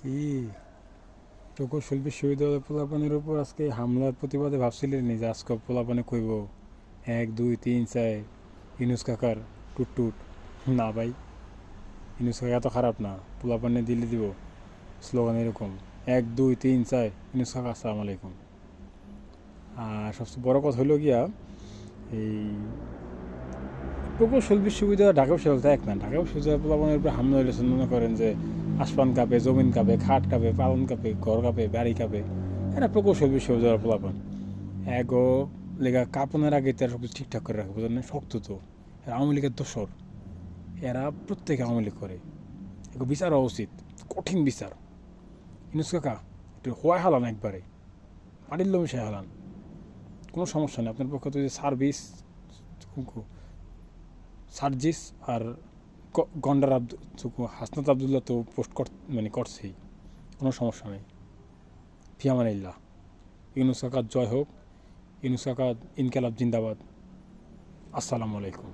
কি প্রকৌশল বিশ্ববিদ্যালয় পোলাপানের উপর আজকে হামলার প্রতিবাদে ভাবছিলেন যে আজকে পোলাপানে কইব 1 2 3 4 ইনুস কাকার টুট টুট? না ভাই, ইনুস কাকা এত খারাপ না, পোলাপানে দিলে দিব স্লোগান এরকম 1 2 3 4 ইনুস কাকা আসসালামু আলাইকুম। আর সবচেয়ে বড় কথা হলো গিয়া এই প্রকৌশল বিশ্ববিদ্যালয় ঢাকা বিশ্ববিদ্যালয় এক না, ঢাকা বিশ্ববিদ্যালয় পোলাপানের উপর হামলা হইলে মনে করেন যে আসমান কাঁপে, জমিন কাঁপে, খাট কাঁপে, পালন কাঁপে, ঘর কাঁপে, বাড়ি কাঁপে। এরা প্রকৌশল বিশ্ববিদ্যালয়ের পোলাপান এগো লেগা কাঁপনের আগে তারা সব কিছু ঠিকঠাক করে রাখে, বুঝলেন? শক্ত তো এরা আওয়ামী লীগের দোসর, এরা প্রত্যেকে আওয়ামী লীগ করে। এগো বিচার হওয়া উচিত, কঠিন বিচার। ইনুস কাকা একটু হোয়াই হালান, একবারে পাটিল মিশাই হালান, কোনো সমস্যা নেই আপনার পক্ষে। তো যে সার্ভিস সার্জিস আর গন্ডার হাসনাত আবদুল্লাহ তো পোস্ট মানে করছেই, কোনো সমস্যা নেই। ফিয়ামানিল্লাহ। ইউনুস কাকার জয় হোক, ইউনুস কাকা ইনকালাব জিন্দাবাদ। আসসালামু আলাইকুম।